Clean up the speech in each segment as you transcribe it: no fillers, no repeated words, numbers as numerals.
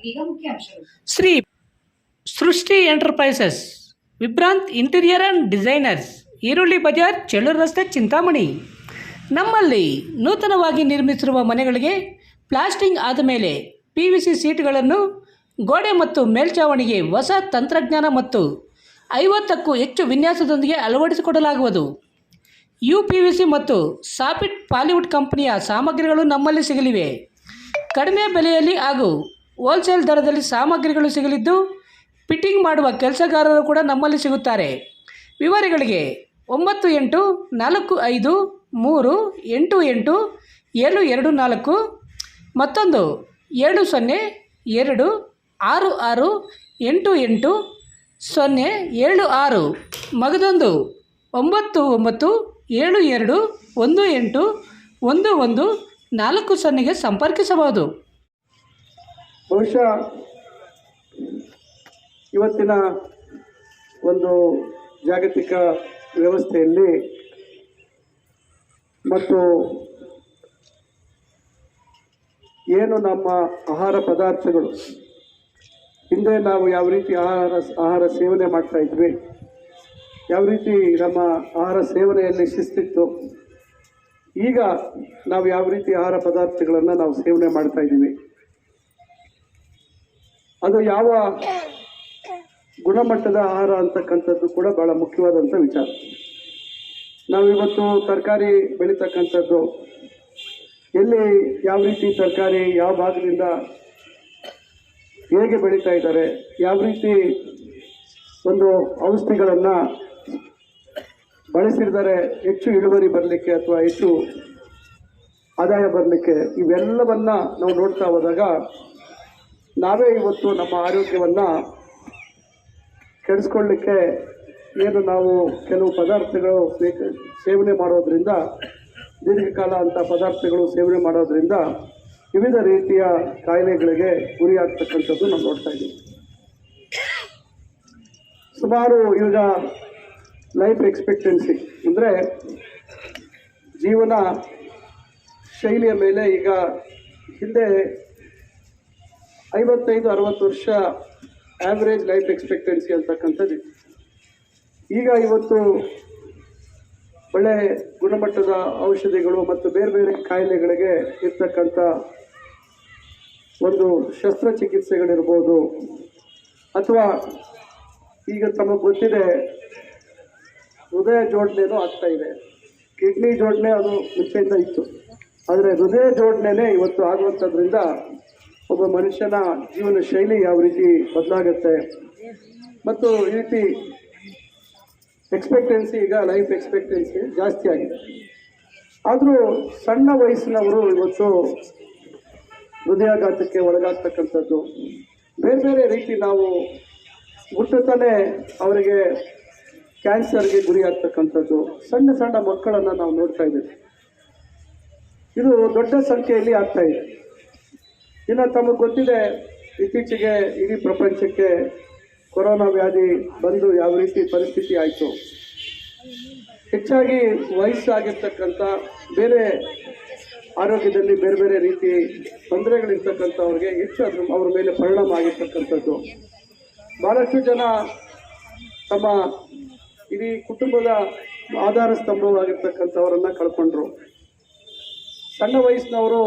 ಈಗ ಮುಖ್ಯಾಂಶಗಳು. ಶ್ರೀ ಸೃಷ್ಟಿ ಎಂಟರ್ಪ್ರೈಸಸ್, ವಿಭ್ರಾಂತ್ ಇಂಟೀರಿಯರ್ ಆ್ಯಂಡ್ ಡಿಸೈನರ್ಸ್, ಈರುಳ್ಳಿ ಬಜಾರ್, ಚೆಳ್ಳೂರು ರಸ್ತೆ, ಚಿಂತಾಮಣಿ. ನಮ್ಮಲ್ಲಿ ನೂತನವಾಗಿ ನಿರ್ಮಿಸಿರುವ ಮನೆಗಳಿಗೆ ಪ್ಲಾಸ್ಟಿಂಗ್ ಆದ ಮೇಲೆ PVC ಸೀಟ್ಗಳನ್ನು ಗೋಡೆ ಮತ್ತು ಮೇಲ್ಛಾವಣಿಗೆ ಹೊಸ ತಂತ್ರಜ್ಞಾನ ಮತ್ತು 50ಕ್ಕೂ ಹೆಚ್ಚು ವಿನ್ಯಾಸದೊಂದಿಗೆ ಅಳವಡಿಸಿಕೊಡಲಾಗುವುದು. UPVC ಮತ್ತು ಸಾಫಿಟ್ ಪಾಲಿವುಡ್ ಕಂಪನಿಯ ಸಾಮಗ್ರಿಗಳು ನಮ್ಮಲ್ಲಿ ಸಿಗಲಿವೆ. ಕಡಿಮೆ ಬೆಲೆಯಲ್ಲಿ ಹಾಗೂ ಹೋಲ್ಸೇಲ್ ದರದಲ್ಲಿ ಸಾಮಗ್ರಿಗಳು ಸಿಗಲಿದ್ದು, ಫಿಟ್ಟಿಂಗ್ ಮಾಡುವ ಕೆಲಸಗಾರರು ಕೂಡ ನಮ್ಮಲ್ಲಿ ಸಿಗುತ್ತಾರೆ. ವಿವರಗಳಿಗೆ 9840388724 ಮತ್ತೊಂದು 7066888076 ಮಗದೊಂದು 9972181140ಗೆ ಸಂಪರ್ಕಿಸಬಹುದು. ಬಹುಶಃ ಇವತ್ತಿನ ಒಂದು ಜಾಗತಿಕ ವ್ಯವಸ್ಥೆಯಲ್ಲಿ ಮತ್ತು ಏನು ನಮ್ಮ ಆಹಾರ ಪದಾರ್ಥಗಳು, ಹಿಂದೆ ನಾವು ಯಾವ ರೀತಿ ಆಹಾರ ಸೇವನೆ ಮಾಡ್ತಾ ಇದ್ವಿ, ಯಾವ ರೀತಿ ನಮ್ಮ ಆಹಾರ ಸೇವನೆಯಲ್ಲಿ ಶಿಸ್ತಿತ್ತು, ಈಗ ನಾವು ಯಾವ ರೀತಿ ಆಹಾರ ಪದಾರ್ಥಗಳನ್ನು ನಾವು ಸೇವನೆ ಮಾಡ್ತಾ ಇದ್ದೀವಿ, ಅದು ಯಾವ ಗುಣಮಟ್ಟದ ಆಹಾರ ಅಂತಕ್ಕಂಥದ್ದು ಕೂಡ ಭಾಳ ಮುಖ್ಯವಾದಂಥ ವಿಚಾರ. ನಾವಿವತ್ತು ತರಕಾರಿ ಬೆಳೀತಕ್ಕಂಥದ್ದು ಎಲ್ಲಿ, ಯಾವ ರೀತಿ ತರಕಾರಿ ಯಾವ ಭಾಗದಿಂದ ಹೇಗೆ ಬೆಳೀತಾ ಇದ್ದಾರೆ, ಯಾವ ರೀತಿ ಒಂದು ಔಷಧಿಗಳನ್ನು ಬಳಸಿರ್ತಾರೆ ಹೆಚ್ಚು ಇಳುವರಿ ಬರಲಿಕ್ಕೆ ಅಥವಾ ಹೆಚ್ಚು ಆದಾಯ ಬರಲಿಕ್ಕೆ, ಇವೆಲ್ಲವನ್ನು ನಾವು ನೋಡ್ತಾ ಹೋದಾಗ ನಾವೇ ಇವತ್ತು ನಮ್ಮ ಆರೋಗ್ಯವನ್ನು ಕೆಡಿಸ್ಕೊಳ್ಳಿಕ್ಕೆ ಏನು ನಾವು ಕೆಲವು ಪದಾರ್ಥಗಳು ಸೇವನೆ ಮಾಡೋದ್ರಿಂದ, ದೀರ್ಘಕಾಲ ಅಂಥ ಪದಾರ್ಥಗಳು ಸೇವನೆ ಮಾಡೋದ್ರಿಂದ ವಿವಿಧ ರೀತಿಯ ಕಾಯಿಲೆಗಳಿಗೆ ಗುರಿಯಾಗ್ತಕ್ಕಂಥದ್ದು ನಾವು ನೋಡ್ತಾ ಇದ್ದೀವಿ. ಸುಮಾರು ಈಗ ಲೈಫ್ ಎಕ್ಸ್ಪೆಕ್ಟೆನ್ಸಿ ಅಂದರೆ ಜೀವನ ಶೈಲಿಯ ಮೇಲೆ ಈಗ ಹಿಂದೆ 55-60 ವರ್ಷ ಆ್ಯಾವ್ರೇಜ್ ಲೈಫ್ ಎಕ್ಸ್ಪೆಕ್ಟೆನ್ಸಿ ಅಂತಕ್ಕಂಥದ್ದು. ಈಗ ಇವತ್ತು ಒಳ್ಳೆ ಗುಣಮಟ್ಟದ ಔಷಧಿಗಳು ಮತ್ತು ಬೇರೆ ಬೇರೆ ಕಾಯಿಲೆಗಳಿಗೆ ಇರ್ತಕ್ಕಂಥ ಒಂದು ಶಸ್ತ್ರಚಿಕಿತ್ಸೆಗಳಿರ್ಬೋದು, ಅಥವಾ ಈಗ ತಮಗೆ ಗೊತ್ತಿದೆ ಹೃದಯ ಜೋಡಣೆನೂ ಆಗ್ತಾ ಇದೆ. ಕಿಡ್ನಿ ಜೋಡಣೆ ಅದು ಮುಂಚೆಯಿಂದ ಇತ್ತು, ಆದರೆ ಹೃದಯ ಜೋಡಣೆನೇ ಇವತ್ತು ಆಗುವಂಥದ್ರಿಂದ ಒಬ್ಬ ಮನುಷ್ಯನ ಜೀವನ ಶೈಲಿ ಯಾವ ರೀತಿ ಬದಲಾಗುತ್ತೆ ಮತ್ತು ಈ ರೀತಿ ಎಕ್ಸ್ಪೆಕ್ಟೆನ್ಸಿ, ಈಗ ಲೈಫ್ ಎಕ್ಸ್ಪೆಕ್ಟೆನ್ಸಿ ಜಾಸ್ತಿ ಆಗಿದೆ. ಆದರೂ ಸಣ್ಣ ವಯಸ್ಸಿನವರು ಇವತ್ತು ಹೃದಯಾಘಾತಕ್ಕೆ ಒಳಗಾಗ್ತಕ್ಕಂಥದ್ದು, ಬೇರೆ ಬೇರೆ ರೀತಿ ನಾವು ಹುಟ್ಟುತ್ತಾನೆ ಅವರಿಗೆ ಕ್ಯಾನ್ಸರ್ಗೆ ಗುರಿ ಆಗ್ತಕ್ಕಂಥದ್ದು, ಸಣ್ಣ ಸಣ್ಣ ಮಕ್ಕಳನ್ನು ನಾವು ನೋಡ್ತಾ ಇದ್ದೀವಿ. ಇದು ದೊಡ್ಡ ಸಂಖ್ಯೆಯಲ್ಲಿ ಆಗ್ತಾ ಇದೆ. ಇನ್ನು ತಮಗೆ ಗೊತ್ತಿದೆ, ಇತ್ತೀಚೆಗೆ ಇಡೀ ಪ್ರಪಂಚಕ್ಕೆ ಕೊರೋನಾ ವ್ಯಾಧಿ ಬಂದು ಯಾವ ರೀತಿ ಪರಿಸ್ಥಿತಿ ಆಯಿತು. ಹೆಚ್ಚಾಗಿ ವಯಸ್ಸಾಗಿರ್ತಕ್ಕಂಥ, ಬೇರೆ ಆರೋಗ್ಯದಲ್ಲಿ ಬೇರೆ ಬೇರೆ ರೀತಿ ತೊಂದರೆಗಳಿರ್ತಕ್ಕಂಥವ್ರಿಗೆ ಹೆಚ್ಚು ಅವ್ರ ಮೇಲೆ ಪರಿಣಾಮ ಆಗಿರ್ತಕ್ಕಂಥದ್ದು. ಭಾಳಷ್ಟು ಜನ ತಮ್ಮ ಇಡೀ ಕುಟುಂಬದ ಆಧಾರ ಸ್ತಂಭವಾಗಿರ್ತಕ್ಕಂಥವರನ್ನು ಕಳ್ಕೊಂಡ್ರು. ಸಣ್ಣ ವಯಸ್ಸಿನವರು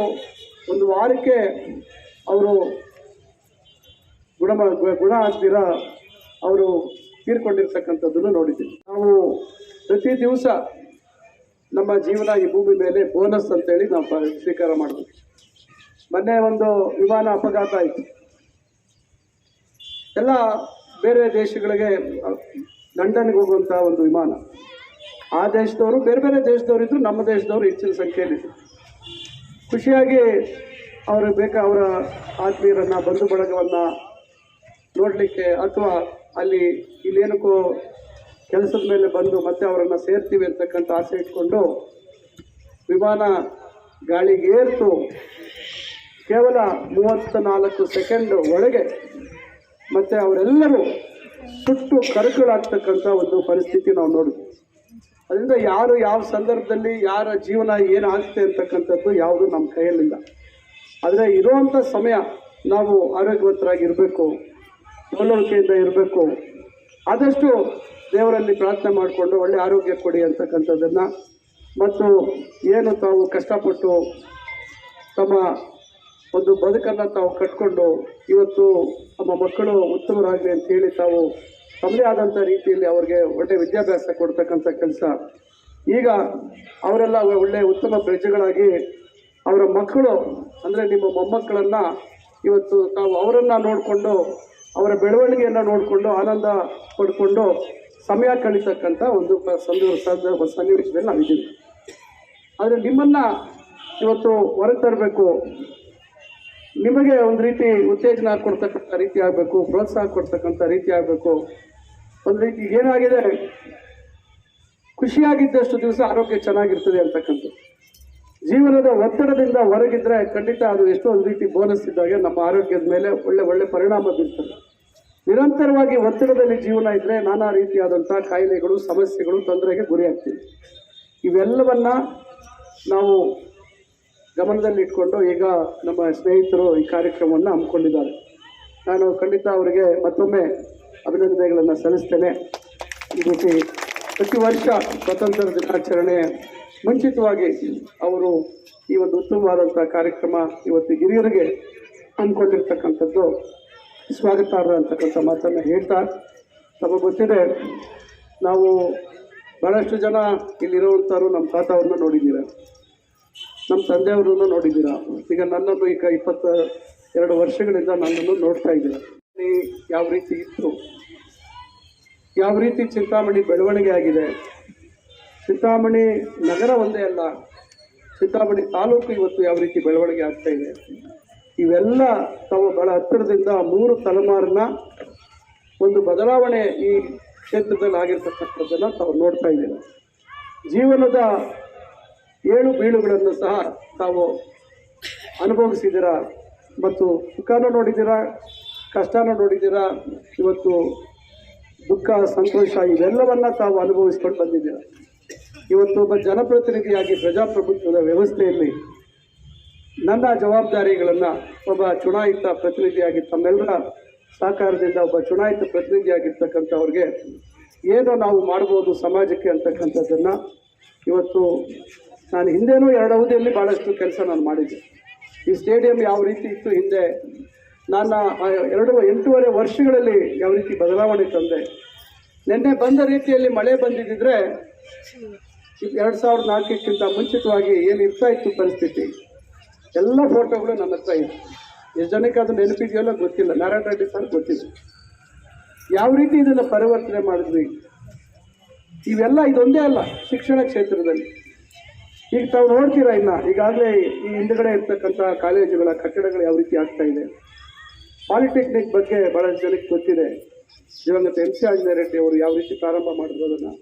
ಒಂದು ವಾರಕ್ಕೆ ಅವರು ಗುಣ ಆಗ್ತೀರ ಅವರು ತೀರ್ಕೊಂಡಿರ್ತಕ್ಕಂಥದ್ದನ್ನು ನೋಡಿದ್ದೀವಿ. ನಾವು ಪ್ರತಿ ದಿವಸ ನಮ್ಮ ಜೀವನ ಈ ಭೂಮಿ ಮೇಲೆ ಬೋನಸ್ ಅಂತೇಳಿ ನಾವು ಸ್ವೀಕಾರ ಮಾಡ್ತೀವಿ. ಮೊನ್ನೆ ಒಂದು ವಿಮಾನ ಅಪಘಾತ ಆಯಿತು. ಎಲ್ಲ ಬೇರೆ ದೇಶಗಳಿಗೆ, ಲಂಡನ್ಗೆ ಹೋಗುವಂಥ ಒಂದು ವಿಮಾನ, ಆ ದೇಶದವರು ಬೇರೆ ಬೇರೆ ದೇಶದವರು ಇದ್ದರು, ನಮ್ಮ ದೇಶದವರು ಹೆಚ್ಚಿನ ಸಂಖ್ಯೆಯಲ್ಲಿದ್ದರು. ಖುಷಿಯಾಗಿ ಅವರು ಅವರ ಆತ್ಮೀಯರನ್ನು, ಬಂಧು ಬಳಗವನ್ನು ನೋಡಲಿಕ್ಕೆ ಅಥವಾ ಇಲ್ಲೇನಕ್ಕೂ ಕೆಲಸದ ಮೇಲೆ ಬಂದು ಮತ್ತೆ ಅವರನ್ನು ಸೇರ್ತೀವಿ ಅಂತಕ್ಕಂಥ ಆಸೆ ಇಟ್ಕೊಂಡು ವಿಮಾನ ಗಾಳಿಗೆ ಏರ್ತು ಕೇವಲ 34 ಸೆಕೆಂಡ್ ಒಳಗೆ ಮತ್ತು ಅವರೆಲ್ಲರೂ ಸುಟ್ಟು ಕರಕಲಾಗ್ತಕ್ಕಂಥ ಒಂದು ಪರಿಸ್ಥಿತಿ ನಾವು ನೋಡಿದ್ವಿ. ಅದರಿಂದ ಯಾರು ಯಾವ ಸಂದರ್ಭದಲ್ಲಿ ಯಾರ ಜೀವನ ಏನಾಗುತ್ತೆ ಅಂತಕ್ಕಂಥದ್ದು ಯಾವುದು ನಮ್ಮ ಕೈಯಲ್ಲಿಲ್ಲ. ಆದರೆ ಇರುವಂಥ ಸಮಯ ನಾವು ಆರೋಗ್ಯವಂತರಾಗಿರಬೇಕು, ಲವಲವಿಕೆಯಿಂದ ಇರಬೇಕು. ಆದಷ್ಟು ದೇವರಲ್ಲಿ ಪ್ರಾರ್ಥನೆ ಮಾಡಿಕೊಂಡು ಒಳ್ಳೆ ಆರೋಗ್ಯ ಕೊಡಿ ಅಂತಕ್ಕಂಥದ್ದನ್ನು, ಮತ್ತು ಏನು ತಾವು ಕಷ್ಟಪಟ್ಟು ತಮ್ಮ ಒಂದು ಬದುಕನ್ನು ತಾವು ಕಟ್ಕೊಂಡು ಇವತ್ತು ನಮ್ಮ ಮಕ್ಕಳು ಉತ್ತಮರಾಗಲಿ ಅಂತೇಳಿ ತಾವು ತಮ್ಮದೇ ಆದಂಥ ರೀತಿಯಲ್ಲಿ ಅವ್ರಿಗೆ ಒಳ್ಳೆಯ ವಿದ್ಯಾಭ್ಯಾಸ ಕೊಡ್ತಕ್ಕಂಥ ಕೆಲಸ, ಈಗ ಅವರೆಲ್ಲ ಒಳ್ಳೆಯ ಉತ್ತಮ ಪ್ರಜೆಗಳಾಗಿ ಅವರ ಮಕ್ಕಳು ಅಂದರೆ ನಿಮ್ಮ ಮೊಮ್ಮಕ್ಕಳನ್ನು ಇವತ್ತು ತಾವು ಅವರನ್ನು ನೋಡಿಕೊಂಡು ಅವರ ಬೆಳವಣಿಗೆಯನ್ನು ನೋಡಿಕೊಂಡು ಆನಂದ ಪಡ್ಕೊಂಡು ಸಮಯ ಕಳೀತಕ್ಕಂಥ ಒಂದು ಸನ್ನಿವೇಶದಲ್ಲಿ ನಾವಿದ್ದೀವಿ. ಆದರೆ ನಿಮ್ಮನ್ನು ಇವತ್ತು ಹೊರಗೆ ತರಬೇಕು, ನಿಮಗೆ ಒಂದು ರೀತಿ ಉತ್ತೇಜನ ಕೊಡ್ತಕ್ಕಂಥ ರೀತಿ ಆಗಬೇಕು, ಪ್ರೋತ್ಸಾಹ ಕೊಡ್ತಕ್ಕಂಥ ರೀತಿ ಆಗಬೇಕು. ಒಂದು ರೀತಿ ಏನಾಗಿದೆ, ಖುಷಿಯಾಗಿದ್ದಷ್ಟು ದಿವಸ ಆರೋಗ್ಯ ಚೆನ್ನಾಗಿರ್ತದೆ ಅಂತಕ್ಕಂಥ ಜೀವನದ ಒತ್ತಡದಿಂದ ಹೊರಗಿದ್ರೆ ಖಂಡಿತ ಅದು ಎಷ್ಟೋ ಒಂದು ರೀತಿ ಬೋನಸ್ ಇದ್ದಾಗೆ ನಮ್ಮ ಆರೋಗ್ಯದ ಮೇಲೆ ಒಳ್ಳೆ ಪರಿಣಾಮ ಬೀರ್ತದೆ. ನಿರಂತರವಾಗಿ ಒತ್ತಡದಲ್ಲಿ ಜೀವನ ಇದ್ದರೆ ನಾನಾ ರೀತಿಯಾದಂಥ ಕಾಯಿಲೆಗಳು, ಸಮಸ್ಯೆಗಳು, ತೊಂದರೆಗೆ ಗುರಿಯಾಗ್ತೀವಿ. ಇವೆಲ್ಲವನ್ನ ನಾವು ಗಮನದಲ್ಲಿಟ್ಕೊಂಡು ಈಗ ನಮ್ಮ ಸ್ನೇಹಿತರು ಈ ಕಾರ್ಯಕ್ರಮವನ್ನು ಹಮ್ಮಿಕೊಂಡಿದ್ದಾರೆ. ನಾನು ಖಂಡಿತ ಅವರಿಗೆ ಮತ್ತೊಮ್ಮೆ ಅಭಿನಂದನೆಗಳನ್ನು ಸಲ್ಲಿಸ್ತೇನೆ. ಈ ರೀತಿ ಪ್ರತಿ ವರ್ಷ ಸ್ವಾತಂತ್ರ್ಯ ದಿನಾಚರಣೆ ಮುಂಚಿತವಾಗಿ ಅವರು ಈ ಒಂದು ಉತ್ತಮವಾದಂಥ ಕಾರ್ಯಕ್ರಮ ಇವತ್ತು ಹಿರಿಯರಿಗೆ ಹಮ್ಮಿಕೊಂಡಿರ್ತಕ್ಕಂಥದ್ದು ಸ್ವಾಗತಾರ್ಹ ಅಂತಕ್ಕಂಥ ಮಾತನ್ನು ಹೇಳ್ತಾ, ತಮಗೆ ಗೊತ್ತಿದೆ, ನಾವು ಭಾಳಷ್ಟು ಜನ ಇಲ್ಲಿರುವಂಥವ್ರು ನಮ್ಮ ತಾತ ಅವ್ರನ್ನ ನೋಡಿದ್ದೀರ, ನಮ್ಮ ತಂದೆಯವ್ರನ್ನ ನೋಡಿದ್ದೀರ. ಈಗ ನನ್ನನ್ನು ಈಗ 22 ವರ್ಷಗಳಿಂದ ನನ್ನನ್ನು ನೋಡ್ತಾ ಇದ್ದೀರ. ಯಾವ ರೀತಿ ಇತ್ತು, ಯಾವ ರೀತಿ ಚಿಂತಾಮಣಿ ಬೆಳವಣಿಗೆ ಆಗಿದೆ. ಚಿಂತಾಮಣಿ ನಗರ ಒಂದೇ ಅಲ್ಲ, ಚಿಂತಾಮಣಿ ತಾಲೂಕು ಇವತ್ತು ಯಾವ ರೀತಿ ಬೆಳವಣಿಗೆ ಆಗ್ತಾ ಇದೆ, ಇವೆಲ್ಲ ತಾವು ಬಹಳ ಹತ್ತಿರದಿಂದ 3 ತಲೆಮಾರಿನ ಒಂದು ಬದಲಾವಣೆ ಈ ಕ್ಷೇತ್ರದಲ್ಲಿ ಆಗಿರ್ತಕ್ಕಂಥದ್ದನ್ನು ತಾವು ನೋಡ್ತಾ ಇದ್ದೀರ. ಜೀವನದ ಏಳು ಬೀಳುಗಳನ್ನು ಸಹ ತಾವು ಅನುಭವಿಸಿದ್ದೀರ, ಮತ್ತು ಸುಖನೂ ನೋಡಿದ್ದೀರ, ಕಷ್ಟನೂ ನೋಡಿದ್ದೀರ, ಇವತ್ತು ದುಃಖ, ಸಂತೋಷ ಇವೆಲ್ಲವನ್ನು ತಾವು ಅನುಭವಿಸ್ಕೊಂಡು ಬಂದಿದ್ದೀರ. ಇವತ್ತು ಒಬ್ಬ ಜನಪ್ರತಿನಿಧಿಯಾಗಿ ಪ್ರಜಾಪ್ರಭುತ್ವದ ವ್ಯವಸ್ಥೆಯಲ್ಲಿ ನನ್ನ ಜವಾಬ್ದಾರಿಗಳನ್ನು ಒಬ್ಬ ಚುನಾಯಿತ ಪ್ರತಿನಿಧಿಯಾಗಿ ತಮ್ಮೆಲ್ಲರ ಸಹಕಾರದಿಂದ ಒಬ್ಬ ಚುನಾಯಿತ ಪ್ರತಿನಿಧಿಯಾಗಿರ್ತಕ್ಕಂಥವ್ರಿಗೆ ಏನು ನಾವು ಮಾಡ್ಬೋದು ಸಮಾಜಕ್ಕೆ ಅಂತಕ್ಕಂಥದ್ದನ್ನು ಇವತ್ತು ನಾನು ಹಿಂದೆನೂ 2 ಅವಧಿಯಲ್ಲಿ ಭಾಳಷ್ಟು ಕೆಲಸ ನಾನು ಮಾಡಿದ್ದೆ. ಈ ಸ್ಟೇಡಿಯಂ ಯಾವ ರೀತಿ ಇತ್ತು ಹಿಂದೆ, ನಾನು 8.5 ವರ್ಷಗಳಲ್ಲಿ ಯಾವ ರೀತಿ ಬದಲಾವಣೆ ತಂದೆ. ನಿನ್ನೆ ಬಂದ ರೀತಿಯಲ್ಲಿ ಮಳೆ ಬಂದಿದ್ದರೆ 2004ಕ್ಕಿಂತ ಮುಂಚಿತವಾಗಿ ಏನು ಇರ್ತಾ ಇತ್ತು ಪರಿಸ್ಥಿತಿ, ಎಲ್ಲ ಫೋಟೋಗಳು ನನ್ನ ಹತ್ರ ಇದೆ. ಎಷ್ಟು ಜನಕ್ಕೆ ಅದು ನೆನಪಿದೆಯಲ್ಲ ಗೊತ್ತಿಲ್ಲ, ನಾರಾಯಣ ರೆಡ್ಡಿ ಸರ್ ಗೊತ್ತಿಲ್ಲ. ಯಾವ ರೀತಿ ಇದನ್ನು ಪರಿವರ್ತನೆ ಮಾಡಿದ್ವಿ, ಇವೆಲ್ಲ ಇದೊಂದೇ ಅಲ್ಲ, ಶಿಕ್ಷಣ ಕ್ಷೇತ್ರದಲ್ಲಿ ಈಗ ತಾವು ನೋಡ್ತೀರಾ, ಇನ್ನು ಈಗಾಗಲೇ ಈ ಹಿಂದುಗಡೆ ಇರ್ತಕ್ಕಂಥ ಕಾಲೇಜುಗಳ ಕಟ್ಟಡಗಳು ಯಾವ ರೀತಿ ಆಗ್ತಾ ಇದೆ. ಪಾಲಿಟೆಕ್ನಿಕ್ ಬಗ್ಗೆ ಭಾಳಷ್ಟು ಜನಕ್ಕೆ ಗೊತ್ತಿದೆ. ದಿವಂಗತ MC ಆಂಜನೇಯ ರೆಡ್ಡಿ ಅವರು ಯಾವ ರೀತಿ ಪ್ರಾರಂಭ ಮಾಡಿದ್ರು ಅದನ್ನು.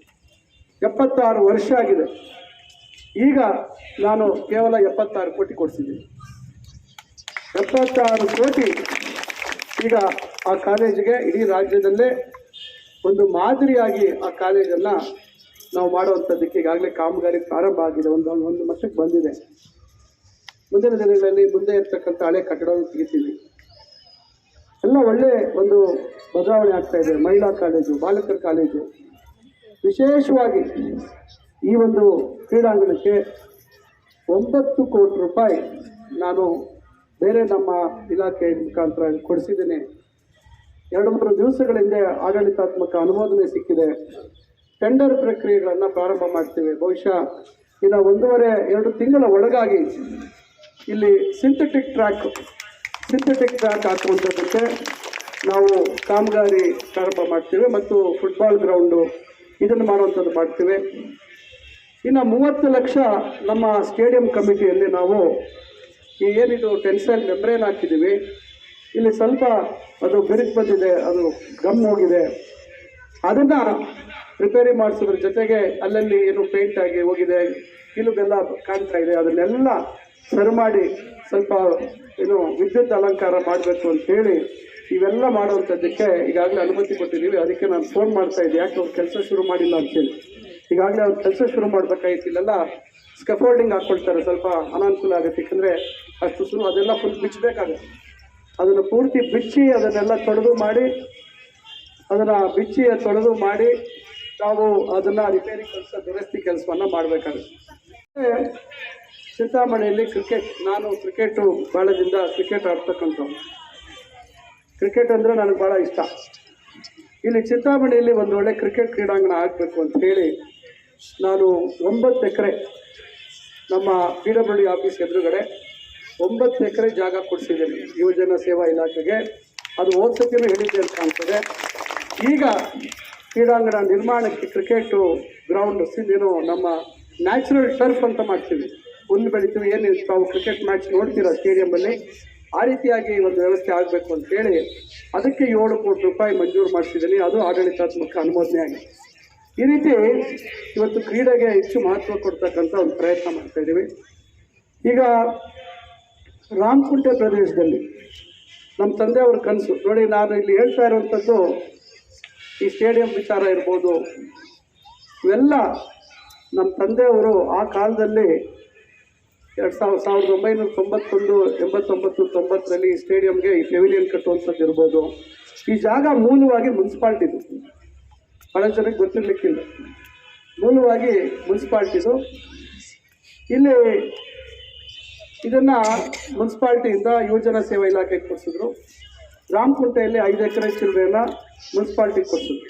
76 ವರ್ಷ ಆಗಿದೆ. ಈಗ ನಾನು ಕೇವಲ 76 ಕೋಟಿ ಕೊಡಿಸಿದ್ದೀನಿ. 76 ಕೋಟಿ ಈಗ ಆ ಕಾಲೇಜಿಗೆ ಇಡೀ ರಾಜ್ಯದಲ್ಲೇ ಒಂದು ಮಾದರಿಯಾಗಿ ಆ ಕಾಲೇಜನ್ನು ನಾವು ಮಾಡುವಂಥದ್ದಕ್ಕೆ ಈಗಾಗಲೇ ಕಾಮಗಾರಿ ಪ್ರಾರಂಭ ಆಗಿದೆ, ಒಂದು ಮಟ್ಟಕ್ಕೆ ಬಂದಿದೆ. ಮುಂದಿನ ದಿನಗಳಲ್ಲಿ ಮುಂದೆ ಇರ್ತಕ್ಕಂಥ ಹಳೆ ಕಟ್ಟಡವನ್ನು ತೆಗಿತೀವಿ. ಎಲ್ಲ ಒಳ್ಳೆ ಒಂದು ಬದಲಾವಣೆ ಆಗ್ತಾ ಇದೆ. ಮಹಿಳಾ ಕಾಲೇಜು, ಬಾಲಕರ ಕಾಲೇಜು, ವಿಶೇಷವಾಗಿ ಈ ಒಂದು ಕ್ರೀಡಾಂಗಣಕ್ಕೆ 9 ಕೋಟಿ ರೂಪಾಯಿ ನಾನು ಬೇರೆ ನಮ್ಮ ಇಲಾಖೆ ಮುಖಾಂತರ ಕೊಡಿಸಿದ್ದೀನಿ. 2-3 ದಿವಸಗಳ ಹಿಂದೆ ಆಡಳಿತಾತ್ಮಕ ಅನುಮೋದನೆ ಸಿಕ್ಕಿದೆ. ಟೆಂಡರ್ ಪ್ರಕ್ರಿಯೆಗಳನ್ನು ಪ್ರಾರಂಭ ಮಾಡ್ತೀವಿ. ಬಹುಶಃ ಇನ್ನು 1.5-2 ತಿಂಗಳ ಒಳಗಾಗಿ ಇಲ್ಲಿ ಸಿಂಥೆಟಿಕ್ ಟ್ರ್ಯಾಕ್ ಹಾಕುವಂಥದ್ದಕ್ಕೆ ನಾವು ಕಾಮಗಾರಿ ಪ್ರಾರಂಭ ಮಾಡ್ತೀವಿ, ಮತ್ತು ಫುಟ್ಬಾಲ್ ಗ್ರೌಂಡು ಇದನ್ನು ಮಾಡುವಂಥದ್ದು ಮಾಡ್ತೀವಿ. ಇನ್ನು 30 ಲಕ್ಷ ನಮ್ಮ ಸ್ಟೇಡಿಯಂ ಕಮಿಟಿಯಲ್ಲಿ ನಾವು ಈ ಏನಿದು ಟೆನ್ಸೈಲ್ ಮೆಂಬ್ರೇನ್ ಹಾಕಿದ್ದೀವಿ, ಇಲ್ಲಿ ಸ್ವಲ್ಪ ಅದು ಬಿರುಕು ಬಂದಿದೆ, ಅದು ಗಮ್ ಹೋಗಿದೆ, ಅದನ್ನು ರಿಪೇರಿ ಮಾಡಿಸೋದ್ರ ಜೊತೆಗೆ ಅಲ್ಲಲ್ಲಿ ಏನು ಪೇಂಟ್ ಆಗಿ ಹೋಗಿದೆ, ಕಿಲುಬೆಲ್ಲ ಕಾಣ್ತಾ ಇದೆ, ಅದನ್ನೆಲ್ಲ ಸರಿ ಮಾಡಿ ಸ್ವಲ್ಪ ಏನು ವಿದ್ಯುತ್ ಅಲಂಕಾರ ಮಾಡಬೇಕು ಅಂತೇಳಿ ಇವೆಲ್ಲ ಮಾಡುವಂಥದ್ದಕ್ಕೆ ಈಗಾಗಲೇ ಅನುಮತಿ ಕೊಟ್ಟಿದ್ದೀವಿ. ಅದಕ್ಕೆ ನಾನು ಫೋನ್ ಮಾಡ್ತಾ ಇದ್ದೆ, ಯಾಕೆ ಅವ್ರು ಕೆಲಸ ಶುರು ಮಾಡಿಲ್ಲ ಅಂತೇಳಿ. ಈಗಾಗಲೇ ಅವ್ರು ಕೆಲಸ ಶುರು ಮಾಡಬೇಕಾಗಿತ್ತು. ಇಲ್ಲೆಲ್ಲ ಸ್ಕಫೋಲ್ಡಿಂಗ್ ಹಾಕ್ಕೊಳ್ತಾರೆ, ಸ್ವಲ್ಪ ಅನಾನುಕೂಲ ಆಗುತ್ತೆ, ಯಾಕಂದರೆ ಅಷ್ಟು ಅದೆಲ್ಲ ಫುಲ್ ಬಿಚ್ಚಬೇಕಾಗುತ್ತೆ. ಅದನ್ನು ಪೂರ್ತಿ ಬಿಚ್ಚಿ ಅದನ್ನೆಲ್ಲ ತೊಳೆದು ಮಾಡಿ ನಾವು ಅದನ್ನು ರಿಪೇರಿ ಕೆಲಸ ದುರಸ್ತಿ ಕೆಲಸವನ್ನು ಮಾಡಬೇಕಾಗುತ್ತೆ. ಚಿಂತಾಮಣಿಯಲ್ಲಿ ನಾನು ಕ್ರಿಕೆಟು ಭಾಳದಿಂದ ಕ್ರಿಕೆಟ್ ಆಡ್ತಕ್ಕಂಥ, ಕ್ರಿಕೆಟ್ ಅಂದರೆ ನನಗೆ ಭಾಳ ಇಷ್ಟ. ಇಲ್ಲಿ ಚಿಂತಾಮಣಿಯಲ್ಲಿ ಒಂದು ಒಳ್ಳೆ ಕ್ರಿಕೆಟ್ ಕ್ರೀಡಾಂಗಣ ಆಗಬೇಕು ಅಂತ ಹೇಳಿ ನಾನು 9 ಎಕರೆ ನಮ್ಮ PWD ಆಫೀಸ್ ಎದುರುಗಡೆ 9 ಎಕರೆ ಜಾಗ ಕೊಡಿಸಿದ್ದೀನಿ ಯುವಜನ ಸೇವಾ ಇಲಾಖೆಗೆ. ಅದು ಓದ್ಸತಿನೂ ಹೇಳಿದ್ದೆ ಅಂತ ಕಾಣ್ತದೆ. ಈಗ ಕ್ರೀಡಾಂಗಣ ನಿರ್ಮಾಣಕ್ಕೆ ಕ್ರಿಕೆಟು ಗ್ರೌಂಡ್ ಏನೋ ನಮ್ಮ ನ್ಯಾಚುರಲ್ ಟರ್ಫ್ ಅಂತ ಮಾಡ್ತೀವಿ, ಹುಲ್ಲು ಬೆಳಿತೀವಿ, ಏನು ತಾವು ಕ್ರಿಕೆಟ್ ಮ್ಯಾಚ್ ನೋಡ್ತೀರಾ ಸ್ಟೇಡಿಯಮಲ್ಲಿ, ಆ ರೀತಿಯಾಗಿ ಒಂದು ವ್ಯವಸ್ಥೆ ಆಗಬೇಕು ಅಂತೇಳಿ ಅದಕ್ಕೆ 7 ಕೋಟಿ ರೂಪಾಯಿ ಮಂಜೂರು ಮಾಡಿಸಿದ್ದೀನಿ. ಅದು ಆಡಳಿತಾತ್ಮಕ ಅನುಮೋದನೆ ಆಗಿದೆ. ಈ ರೀತಿ ಇವತ್ತು ಕ್ರೀಡೆಗೆ ಹೆಚ್ಚು ಮಹತ್ವ ಕೊಡ್ತಕ್ಕಂಥ ಒಂದು ಪ್ರಯತ್ನ ಮಾಡ್ತಾಯಿದ್ದೀವಿ. ಈಗ ರಾಮಕುಂಟೆ ಪ್ರದೇಶದಲ್ಲಿ ನಮ್ಮ ತಂದೆಯವ್ರ ಕನಸು ನೋಡಿ, ನಾನು ಇಲ್ಲಿ ಹೇಳ್ತಾ ಇರುವಂಥದ್ದು ಈ ಸ್ಟೇಡಿಯಂ ವಿಚಾರ ಇರ್ಬೋದು, ಇವೆಲ್ಲ ನಮ್ಮ ತಂದೆಯವರು ಆ ಕಾಲದಲ್ಲಿ 1991, 89, 90ರಲ್ಲಿ ಈ ಸ್ಟೇಡಿಯಂಗೆ ಈ ಪೆವಿಲಿಯನ್ ಕಟ್ಟುವಂಥದ್ದು ಇರ್ಬೋದು. ಈ ಜಾಗ ಮೂಲವಾಗಿ ಮುನ್ಸಿಪಾಲ್ಟಿದು, ಭಾಳ ಜನಕ್ಕೆ ಗೊತ್ತಿರಲಿಕ್ಕಿಲ್ಲ, ಮೂಲವಾಗಿ ಮುನ್ಸಿಪಾಲ್ಟಿದು. ಇಲ್ಲಿ ಇದನ್ನು ಮುನ್ಸಿಪಾಲ್ಟಿಯಿಂದ ಯುವಜನ ಸೇವಾ ಇಲಾಖೆಗೆ ಕೊಡಿಸಿದ್ರು. ರಾಮಕುಂಟೆಯಲ್ಲಿ 5 ಎಕರೆ ಚಿಲ್ಲರೆಯನ್ನು ಮುನ್ಸಿಪಾಲ್ಟಿಗೆ ಕೊಡಿಸಿದ್ರು.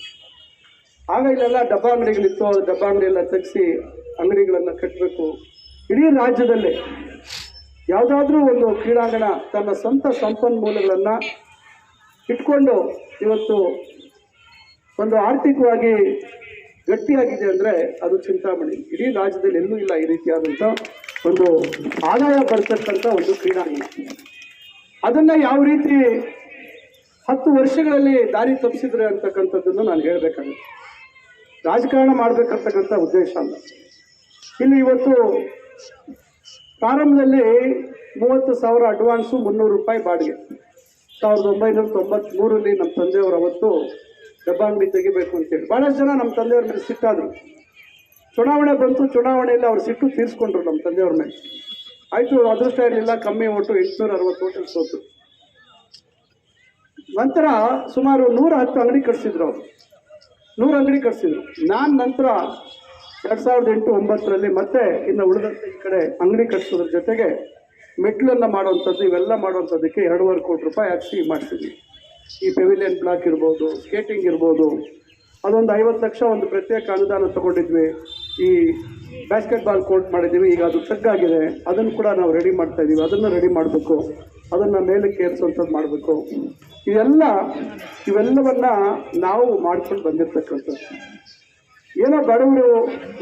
ಆಗ ಇಲ್ಲೆಲ್ಲ ಡಬ್ಬ ಅಂಗಡಿಗಳಿತ್ತು, ಅದು ಡಬ್ಬ ಅಂಗಡಿ ಎಲ್ಲ ತೆಗೆಸಿ ಅಂಗಡಿಗಳನ್ನು ಕಟ್ಟಬೇಕು. ಇಡೀ ರಾಜ್ಯದಲ್ಲೇ ಯಾವುದಾದ್ರೂ ಒಂದು ಕ್ರೀಡಾಂಗಣ ತನ್ನ ಸ್ವಂತ ಸಂಪನ್ಮೂಲಗಳನ್ನು ಇಟ್ಕೊಂಡು ಇವತ್ತು ಒಂದು ಆರ್ಥಿಕವಾಗಿ ಗಟ್ಟಿಯಾಗಿದೆ ಅಂದರೆ ಅದು ಚಿಂತಾಮಣಿ. ಇಡೀ ರಾಜ್ಯದಲ್ಲಿ ಎಲ್ಲೂ ಇಲ್ಲ ಈ ರೀತಿಯಾದಂಥ ಒಂದು ಆದಾಯ ಬರ್ತಕ್ಕಂಥ ಒಂದು ಕ್ರೀಡಾಂಗಣ. ಅದನ್ನು ಯಾವ ರೀತಿ 10 ವರ್ಷಗಳಲ್ಲಿ ದಾರಿ ತಪ್ಪಿಸಿದ್ರೆ ಅಂತಕ್ಕಂಥದ್ದನ್ನು ನಾನು ಹೇಳಬೇಕಾಗುತ್ತೆ. ರಾಜಕಾರಣ ಮಾಡಬೇಕಂತಕ್ಕಂಥ ಉದ್ದೇಶ ಅಲ್ಲ. ಇಲ್ಲಿ ಇವತ್ತು ಪ್ರಾರಂಭದಲ್ಲಿ 30,000 ಅಡ್ವಾನ್ಸು, 300 ರೂಪಾಯಿ ಬಾಡಿಗೆ. 1993ರಲ್ಲಿ ನಮ್ಮ ತಂದೆಯವರು ಅವತ್ತು ಡಬ್ಬ ಅಂಗಡಿ ತೆಗಿಬೇಕು ಅಂತೇಳಿ ಭಾಳಷ್ಟು ಜನ ನಮ್ಮ ತಂದೆಯವ್ರ ಮೇಲೆ ಸಿಟ್ಟಾದರು. ಚುನಾವಣೆ ಬಂತು, ಚುನಾವಣೆಯಲ್ಲಿ ಅವ್ರು ಸಿಟ್ಟು ತೀರಿಸ್ಕೊಂಡ್ರು ನಮ್ಮ ತಂದೆಯವ್ರ ಮೇಲೆ. ಆಯಿತು, ಅದೃಷ್ಟ ಇರಲಿಲ್ಲ, ಕಮ್ಮಿ ಓಟು 860 ಓಟಲ್ಲಿ ಸೋತು. ನಂತರ ಸುಮಾರು 110 ಅಂಗಡಿ ಕಟ್ಸಿದ್ರು ಅವರು, 100 ಅಂಗಡಿ ಕಟ್ಸಿದ್ರು. ನಾನು ನಂತರ 2008-9ರಲ್ಲಿ ಮತ್ತೆ ಇನ್ನು ಉಳಿದಂತೆ ಈ ಕಡೆ ಅಂಗಡಿ ಕಟ್ಸೋದ್ರ ಜೊತೆಗೆ ಮೆಟ್ಲನ್ನು ಮಾಡುವಂಥದ್ದು, ಇವೆಲ್ಲ ಮಾಡುವಂಥದ್ದಕ್ಕೆ 2.5 ಕೋಟಿ ರೂಪಾಯಿ ಹಾಕಿ ಮಾಡಿಸಿದ್ವಿ. ಈ ಪೆವಿಲಿಯನ್ ಬ್ಲಾಕ್ ಇರ್ಬೋದು, ಸ್ಕೇಟಿಂಗ್ ಇರ್ಬೋದು, ಅದೊಂದು 50 ಲಕ್ಷ ಒಂದು ಪ್ರತ್ಯೇಕ ಅನುದಾನ ತೊಗೊಂಡಿದ್ವಿ. ಈ ಬ್ಯಾಸ್ಕೆಟ್ಬಾಲ್ ಕೋರ್ಟ್ ಮಾಡಿದ್ದೀವಿ, ಈಗ ಅದು ತಗ್ಗಾಗಿದೆ, ಅದನ್ನು ಕೂಡ ನಾವು ರೆಡಿ ಮಾಡ್ತಾ ಇದ್ದೀವಿ. ಅದನ್ನು ರೆಡಿ ಮಾಡಬೇಕು, ಅದನ್ನು ಮೇಲಕ್ಕೆ ಏರಿಸುವಂಥದ್ದು ಮಾಡಬೇಕು. ಇವೆಲ್ಲವನ್ನು ನಾವು ಮಾಡ್ಕೊಂಡು ಬಂದಿರತಕ್ಕಂಥದ್ದು. ಏನೋ ಬಡವರು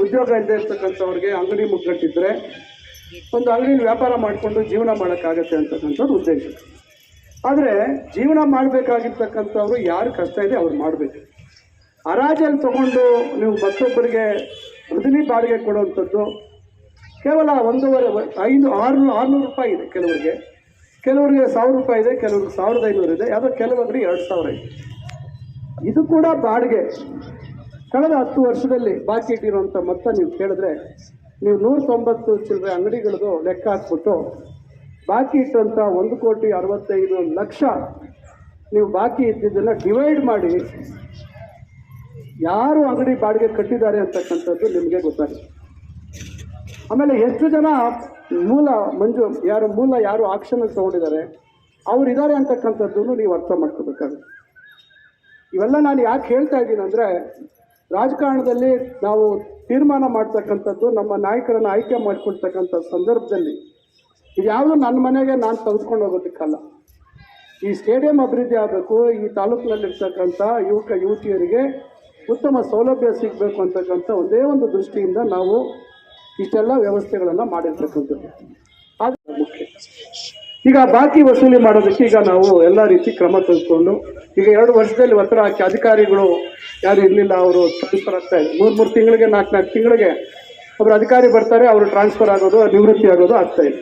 ಉದ್ಯೋಗ ಇಲ್ಲದೆ ಇರ್ತಕ್ಕಂಥವ್ರಿಗೆ ಅಂಗಡಿ ಮುಗ್ಗಟ್ಟಿದ್ರೆ ಒಂದು ಅಂಗಡಿಲಿ ವ್ಯಾಪಾರ ಮಾಡಿಕೊಂಡು ಜೀವನ ಮಾಡೋಕ್ಕಾಗತ್ತೆ ಅಂತಕ್ಕಂಥದ್ದು ಉದ್ದೇಶ. ಆದರೆ ಜೀವನ ಮಾಡಬೇಕಾಗಿರ್ತಕ್ಕಂಥವ್ರು ಯಾರು ಕಷ್ಟ ಇದೆ ಅವ್ರು ಮಾಡಬೇಕು. ಹರಾಜಲ್ಲಿ ತೊಗೊಂಡು ನೀವು ಮತ್ತೊಬ್ಬರಿಗೆ ಬದಲಿ ಬಾಡಿಗೆ ಕೊಡುವಂಥದ್ದು ಕೇವಲ 600 ರೂಪಾಯಿ ಇದೆ ಕೆಲವರಿಗೆ 1000 ರೂಪಾಯಿ ಇದೆ, ಕೆಲವ್ರಿಗೆ 1500 ಇದೆ, ಯಾವುದೋ ಕೆಲವೊಬ್ಬರಿಗೆ 2000 ಇದೆ. ಇದು ಕೂಡ ಬಾಡಿಗೆ. ಕಳೆದ 10 ವರ್ಷದಲ್ಲಿ ಬಾಕಿ ಇಟ್ಟಿರುವಂಥ ಮೊತ್ತ ನೀವು ಕೇಳಿದ್ರೆ ನೀವು 190 ಚಿಲ್ಲರೆ ಅಂಗಡಿಗಳದ್ದು ಲೆಕ್ಕ ಹಾಕ್ಬಿಟ್ಟು ಬಾಕಿ ಇಟ್ಟಂಥ 1,65,00,000 ನೀವು ಬಾಕಿ ಇದ್ದಿದ್ದನ್ನು ಡಿವೈಡ್ ಮಾಡಿ ಯಾರು ಅಂಗಡಿ ಬಾಡಿಗೆ ಕಟ್ಟಿದ್ದಾರೆ ಅಂತಕ್ಕಂಥದ್ದು ನಿಮಗೆ ಗೊತ್ತಾಗುತ್ತೆ. ಆಮೇಲೆ ಎಷ್ಟು ಜನ ಯಾರು ಆಕ್ಷನಲ್ಲಿ ತೊಗೊಂಡಿದ್ದಾರೆ ಅವರಿದ್ದಾರೆ ಅಂತಕ್ಕಂಥದ್ದನ್ನು ನೀವು ಅರ್ಥ ಮಾಡ್ಕೋಬೇಕಾಗುತ್ತೆ. ಇವೆಲ್ಲ ನಾನು ಯಾಕೆ ಹೇಳ್ತಾ ಇದ್ದೀನಿ ಅಂದರೆ, ರಾಜಕಾರಣದಲ್ಲಿ ನಾವು ತೀರ್ಮಾನ ಮಾಡ್ತಕ್ಕಂಥದ್ದು, ನಮ್ಮ ನಾಯಕರನ್ನು ಆಯ್ಕೆ ಮಾಡ್ಕೊಳ್ತಕ್ಕಂಥ ಸಂದರ್ಭದಲ್ಲಿ ಇದ್ಯಾವುದು ನನ್ನ ಮನೆಗೆ ನಾನು ತೆಗೆದುಕೊಂಡು ಹೋಗೋದಕ್ಕಲ್ಲ. ಈ ಸ್ಟೇಡಿಯಂ ಅಭಿವೃದ್ಧಿ ಆಗಬೇಕು, ಈ ತಾಲೂಕಿನಲ್ಲಿರ್ತಕ್ಕಂಥ ಯುವತಿಯರಿಗೆ ಉತ್ತಮ ಸೌಲಭ್ಯ ಸಿಗಬೇಕು ಅಂತಕ್ಕಂಥ ಒಂದೇ ಒಂದು ದೃಷ್ಟಿಯಿಂದ ನಾವು ಇಷ್ಟೆಲ್ಲ ವ್ಯವಸ್ಥೆಗಳನ್ನು ಮಾಡಿರ್ತಕ್ಕಂಥದ್ದು. ಅದು ಮುಖ್ಯ. ಈಗ ಬಾಕಿ ವಸೂಲಿ ಮಾಡೋದಕ್ಕೆ ಈಗ ನಾವು ಎಲ್ಲ ರೀತಿ ಕ್ರಮ ತೆಗೆದುಕೊಂಡು ಈಗ 2 ವರ್ಷದಲ್ಲಿ ಒತ್ತಡ ಹಾಕಿ ಅಧಿಕಾರಿಗಳು ಯಾರು ಇರಲಿಲ್ಲ, ಅವರು ಟ್ರಾನ್ಸ್ಫರ್ ಆಗ್ತಾ ಇದೆ. 3 ತಿಂಗಳಿಗೆ 4 ತಿಂಗಳಿಗೆ ಒಬ್ಬರು ಅಧಿಕಾರಿ ಬರ್ತಾರೆ, ಅವರು ಟ್ರಾನ್ಸ್ಫರ್ ಆಗೋದು, ನಿವೃತ್ತಿ ಆಗೋದು ಆಗ್ತಾ ಇದೆ.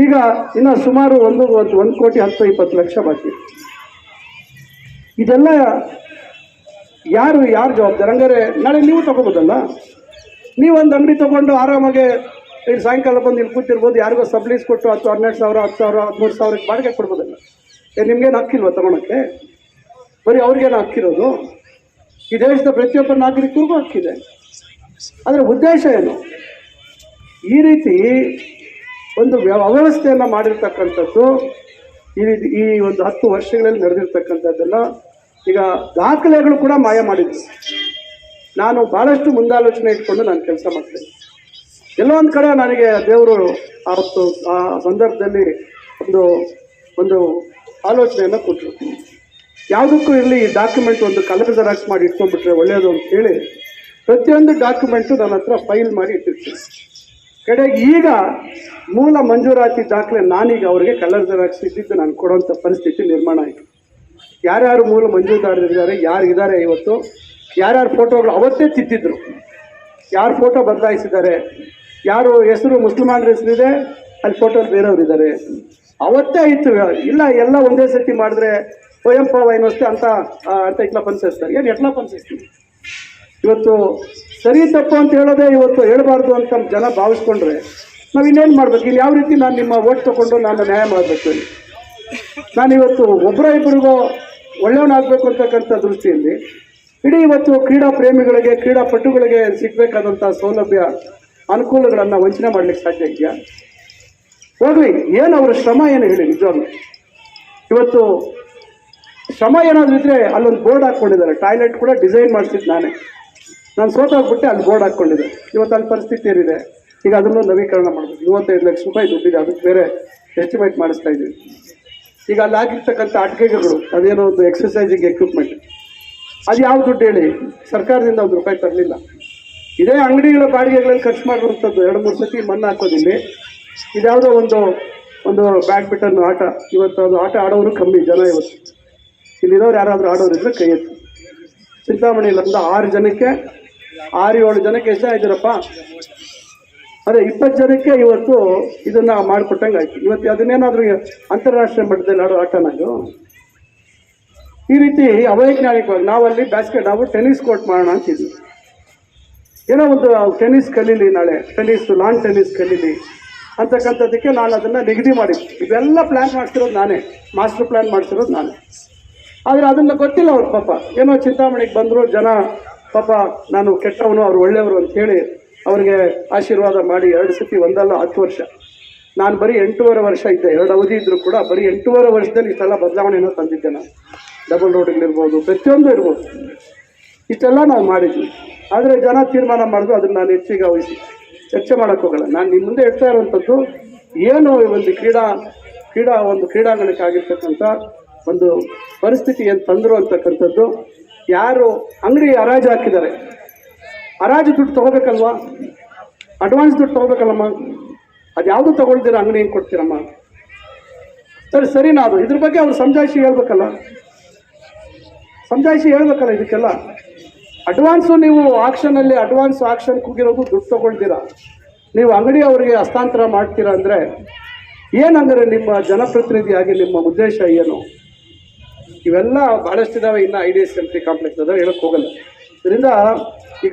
ಈಗ ಇನ್ನು ಸುಮಾರು 1,10,20,00,000 ಬಾಕಿ. ಇದೆಲ್ಲ ಯಾರು ಜವಾಬ್ದಾರಿ? ಹಂಗಾರೆ ನಾಳೆ ನೀವು ತಗೋಬೋದಲ್ಲ. ನೀವೊಂದು ಅಂಗಡಿ ತೊಗೊಂಡು ಆರಾಮಾಗೆ ಇಲ್ಲಿ ಸಾಯಂಕಾಲ ಬಂದು ಇಲ್ಲಿ ಕೂತಿರ್ಬೋದು, ಯಾರಿಗೋ ಸಬ್ಲೀಸ್ ಕೊಟ್ಟು 10, 12 ಸಾವಿರ, 10 ಸಾವಿರ, 13 ಸಾವಿರಕ್ಕೆ ಬಾಡಿಗೆ ಕೊಡ್ಬೋದಲ್ಲ. ನಿಮ್ಗೇನು ಹಕ್ಕಿಲ್ವ ತಗೊಳಕ್ಕೆ? ಬರೀ ಅವ್ರಿಗೇನು ಹಕ್ಕಿರೋದು? ಈ ದೇಶದ ಪ್ರತಿಯೊಬ್ಬ ನಾಗರಿಕರಿಗೂ ಹಕ್ಕಿದೆ. ಅದರ ಉದ್ದೇಶ ಏನು? ಈ ರೀತಿ ಒಂದು ಅವ್ಯವಸ್ಥೆಯನ್ನು ಮಾಡಿರ್ತಕ್ಕಂಥದ್ದು ಈ ಒಂದು 10 ವರ್ಷಗಳಲ್ಲಿ ನಡೆದಿರ್ತಕ್ಕಂಥದ್ದೆಲ್ಲ ಈಗ ದಾಖಲೆಗಳು ಕೂಡ ಮಾಯ ಮಾಡಿದ್ರು. ನಾನು ಭಾಳಷ್ಟು ಮುಂದಾಲೋಚನೆ ಇಟ್ಕೊಂಡು ನಾನು ಕೆಲಸ ಮಾಡ್ತೇನೆ. ಎಲ್ಲೋ ಒಂದು ಕಡೆ ನನಗೆ ದೇವರು ಆವತ್ತು ಆ ಸಂದರ್ಭದಲ್ಲಿ ಒಂದು ಆಲೋಚನೆಯನ್ನು ಕೊಟ್ಟರು. ಯಾವುದಕ್ಕೂ ಇರಲಿ ಈ ಡಾಕ್ಯುಮೆಂಟ್ ಒಂದು ಕಲರ್ ಜೆರಾಕ್ಸ್ ಮಾಡಿ ಇಟ್ಕೊಂಡ್ಬಿಟ್ರೆ ಒಳ್ಳೆಯದು ಅಂತ ಹೇಳಿ ಪ್ರತಿಯೊಂದು ಡಾಕ್ಯುಮೆಂಟು ನನ್ನ ಹತ್ರ ಫೈಲ್ ಮಾಡಿ ಇಟ್ಟಿರ್ತೀನಿ. ಕಡೆಗೆ ಈಗ ಮೂಲ ಮಂಜೂರಾತಿ ದಾಖಲೆ ನಾನೀಗ ಅವರಿಗೆ ಕಲರ್ ಜೆರಾಕ್ಸ್ ಇದ್ದಿದ್ದು ನಾನು ಕೊಡುವಂಥ ಪರಿಸ್ಥಿತಿ ನಿರ್ಮಾಣ ಆಯಿತು. ಯಾರ್ಯಾರು ಮೂಲ ಮಂಜೂದಾರರಿದ್ದಾರೆ, ಯಾರಿದ್ದಾರೆ ಇವತ್ತು, ಯಾರ್ಯಾರು ಫೋಟೋಗಳು ಅವತ್ತೇ ತಿದ್ದಿದ್ರು, ಯಾರು ಫೋಟೋ ಬದಲಾಯಿಸಿದ್ದಾರೆ, ಯಾರು ಹೆಸರು ಮುಸಲ್ಮಾನರ ಹೆಸರಿದೆ ಅಲ್ಲಿ ಫೋಟೋಲ್ಲಿ ಬೇರೆಯವರಿದ್ದಾರೆ, ಅವತ್ತೇ ಇತ್ತು. ಇಲ್ಲ ಎಲ್ಲ ಒಂದೇ ಸತಿ ಮಾಡಿದ್ರೆ ಸ್ವಯಂಪ ವೈನೋಸ್ತೆ ಅಂತ ಇಟ್ಲ ಪನ್ಸಿಸ್ತಾರೆ. ಏನು ಎಟ್ಲ ಪನ್ಸಿಸ್ತೀವಿ? ಇವತ್ತು ಸರಿ ತಪ್ಪು ಅಂತ ಹೇಳೋದೇ ಇವತ್ತು ಹೇಳಬಾರ್ದು ಅಂತ ಜನ ಭಾವಿಸ್ಕೊಂಡ್ರೆ ನಾವು ಇನ್ನೇನು ಮಾಡ್ಬೇಕು? ಇಲ್ಲಿ ಯಾವ ರೀತಿ ನಾನು ನಿಮ್ಮ ಓಟ್ ತೊಗೊಂಡು ನಾನು ನ್ಯಾಯ ಮಾಡಬೇಕು? ನಾನಿವತ್ತು ಒಬ್ಬರ ಇಬ್ಬರಿಗೋ ಒಳ್ಳೆಯವನಾಗಬೇಕು ಅಂತಕ್ಕಂಥ ದೃಷ್ಟಿಯಲ್ಲಿ ಇಡೀ ಇವತ್ತು ಕ್ರೀಡಾ ಪ್ರೇಮಿಗಳಿಗೆ, ಕ್ರೀಡಾಪಟುಗಳಿಗೆ ಸಿಗಬೇಕಾದಂಥ ಸೌಲಭ್ಯ, ಅನುಕೂಲಗಳನ್ನು ವಂಚನೆ ಮಾಡಲಿಕ್ಕೆ ಸಾಧ್ಯ ಇದೆಯಾ? ಹೋಗಲಿ, ಏನು ಅವರ ಶ್ರಮ ಏನು ಹೇಳಿ? ನಿಜವಾಗ್ಲೂ ಇವತ್ತು ಶ್ರಮ ಏನಾದರೂ ಇದ್ದರೆ ಅಲ್ಲೊಂದು ಬೋರ್ಡ್ ಹಾಕ್ಕೊಂಡಿದ್ದಾರೆ. ಟಾಯ್ಲೆಟ್ ಕೂಡ ಡಿಸೈನ್ ಮಾಡಿಸಿದ್ದು ನಾನೇ. ನಾನು ಸೋತೋಗ್ಬಿಟ್ಟೆ, ಅಲ್ಲಿ ಬೋರ್ಡ್ ಹಾಕ್ಕೊಂಡಿದ್ದೆ. ಇವತ್ತು ಅಲ್ಲಿ ಪರಿಸ್ಥಿತಿ ಏನಿದೆ, ಈಗ ಅದನ್ನು ನವೀಕರಣ ಮಾಡಬೇಕು. 25 ಲಕ್ಷ ರೂಪಾಯಿ ದುಡ್ಡಿದೆ, ಅದಕ್ಕೆ ಬೇರೆ ಎಸ್ಟಿಮೇಟ್ ಮಾಡಿಸ್ತಾ ಇದ್ದೀವಿ. ಈಗ ಅಲ್ಲಿ ಆಗಿರ್ತಕ್ಕಂಥ ಆಟಿಕೆಗಳು, ಅದೇನೋ ಒಂದು ಎಕ್ಸಸೈಸಿಂಗ್ ಎಕ್ವಿಪ್ಮೆಂಟ್, ಅದು ಯಾವ ದುಡ್ಡು ಹೇಳಿ? ಸರ್ಕಾರದಿಂದ ₹1 ತರಲಿಲ್ಲ. ಇದೇ ಅಂಗಡಿಗಳ ಬಾಡಿಗೆಗಳಲ್ಲಿ ಖರ್ಚು ಮಾಡಿರುವಂಥದ್ದು 2-3 ಸತಿ ಮಣ್ಣು ಹಾಕೋದಿಲ್ಲಿ. ಇದ್ಯಾವುದೋ ಒಂದು ಬ್ಯಾಡ್ಮಿಂಟನ್ ಆಟ, ಇವತ್ತು ಅದು ಆಟ ಆಡೋರು ಕಮ್ಮಿ ಜನ. ಇವತ್ತು ಇಲ್ಲಿರೋರು ಯಾರಾದರೂ ಆಡೋರಿದ್ರೆ ಕೈ ಎತ್ತಿ. ಚಿಂತಾಮಣಿಯಿಂದ 6 ಜನಕ್ಕೆ 6-7 ಜನಕ್ಕೆ ಎಷ್ಟಾಗಿದ್ದೀರಪ್ಪ? ಅದೇ 20 ಜನಕ್ಕೆ ಇವತ್ತು ಇದನ್ನು ಮಾಡಿಕೊಟ್ಟಂಗೆ ಆಯ್ತು. ಇವತ್ತು ಅದನ್ನೇನಾದರೂ ಅಂತಾರಾಷ್ಟ್ರೀಯ ಮಟ್ಟದಲ್ಲಿ ಆಡೋ ಆಟ ನಾವು ಈ ರೀತಿ ಅವೈಜ್ಞಾನಿಕವಾಗಿ ನಾವಲ್ಲಿ ನಾವು ಟೆನ್ನಿಸ್ ಕೋರ್ಟ್ ಮಾಡೋಣ ಅಂತಿದ್ವಿ. ಏನೋ ಒಂದು ಟೆನ್ನಿಸ್ ಕಲೀಲಿ, ನಾಳೆ ಲಾನ್ ಟೆನ್ನಿಸ್ ಕಲೀಲಿ ಅಂತಕ್ಕಂಥದ್ದಕ್ಕೆ ನಾನು ಅದನ್ನು ನಿಗದಿ ಮಾಡಿದ್ದೆ. ಇವೆಲ್ಲ ಪ್ಲ್ಯಾನ್ ಮಾಡ್ತಿರೋದು ನಾನೇ, ಮಾಸ್ಟರ್ ಪ್ಲ್ಯಾನ್ ಮಾಡ್ತಿರೋದು ನಾನೇ. ಆದರೆ ಅದನ್ನು ಗೊತ್ತಿಲ್ಲ ಅವ್ರ ಪಾಪ. ಏನೋ ಚಿಂತಾಮಣಿಗೆ ಬಂದರು ಜನ, ಪಾಪ ನಾನು ಕೆಟ್ಟವನು, ಅವ್ರು ಒಳ್ಳೆಯವರು ಅಂಥೇಳಿ ಅವ್ರಿಗೆ ಆಶೀರ್ವಾದ ಮಾಡಿ 2 ಸತಿ, ಒಂದಲ್ಲ 10 ವರ್ಷ. ನಾನು ಬರೀ 8.5 ವರ್ಷ ಇದ್ದೆ. 2 ಅವಧಿ ಇದ್ದರೂ ಕೂಡ ಬರೀ 8.5 ವರ್ಷದಲ್ಲಿ ಇಷ್ಟೆಲ್ಲ ಬದಲಾವಣೆಯನ್ನು ತಂದಿದ್ದೆ ನಾನು. ಡಬಲ್ ರೋಡ್ಗಳಿರ್ಬೋದು, ಪ್ರತಿಯೊಂದು ಇರ್ಬೋದು, ಇಷ್ಟೆಲ್ಲ ನಾವು ಮಾಡಿದ್ವಿ. ಆದರೆ ಜನ ತೀರ್ಮಾನ ಮಾಡಿದ್ರು, ಅದನ್ನು ನಾನು ಹೆಚ್ಚಿಗೆ ವಹಿಸಿ ಚರ್ಚೆ ಮಾಡೋಕ್ಕೆ ಹೋಗಲ್ಲ. ನಾನು ನಿಮ್ಮ ಮುಂದೆ ಹೇಳ್ತಾ ಇರುವಂಥದ್ದು ಏನು ಒಂದು ಕ್ರೀಡಾಂಗಣಕ್ಕೆ ಆಗಿರ್ತಕ್ಕಂಥ ಒಂದು ಪರಿಸ್ಥಿತಿ ಏನು ತಂದರು ಅಂತಕ್ಕಂಥದ್ದು. ಯಾರು ಅಂಗಡಿ ಹರಾಜು ಹಾಕಿದ್ದಾರೆ, ಹರಾಜು ದುಡ್ಡು ತೊಗೋಬೇಕಲ್ವಾ? ಅಡ್ವಾನ್ಸ್ ದುಡ್ಡು ತೊಗೋಬೇಕಲ್ಲಮ್ಮ? ಅದು ಯಾವುದು ತೊಗೊಳ್ತೀರ, ಅಂಗಡಿ ಹೆಂಗೆ ಕೊಡ್ತೀರಮ್ಮ? ಸರಿನಾ? ಅದು ಇದ್ರ ಬಗ್ಗೆ ಅವ್ರು ಸಮಜಾಯಿಷಿ ಹೇಳ್ಬೇಕಲ್ಲ. ಇದಕ್ಕೆಲ್ಲ ಅಡ್ವಾನ್ಸು ನೀವು ಆಕ್ಷನಲ್ಲಿ ಆಕ್ಷನ್ ಕೂಗಿರೋದು ದುಡ್ಡು ತೊಗೊಳ್ತೀರಾ, ನೀವು ಅಂಗಡಿ ಅವರಿಗೆ ಹಸ್ತಾಂತರ ಮಾಡ್ತೀರಾ ಅಂದರೆ ಏನಂದರೆ ನಿಮ್ಮ ಜನಪ್ರತಿನಿಧಿಯಾಗಿ ನಿಮ್ಮ ಉದ್ದೇಶ ಏನು? ಇವೆಲ್ಲ ಭಾಳಷ್ಟಿದ್ದಾವೆ. ಇನ್ನು IDSMT ಕಾಂಪ್ಲೆಕ್ಸ್ ಅದ ಹೇಳಕ್ಕೆ ಹೋಗಲ್ಲ. ಇದರಿಂದ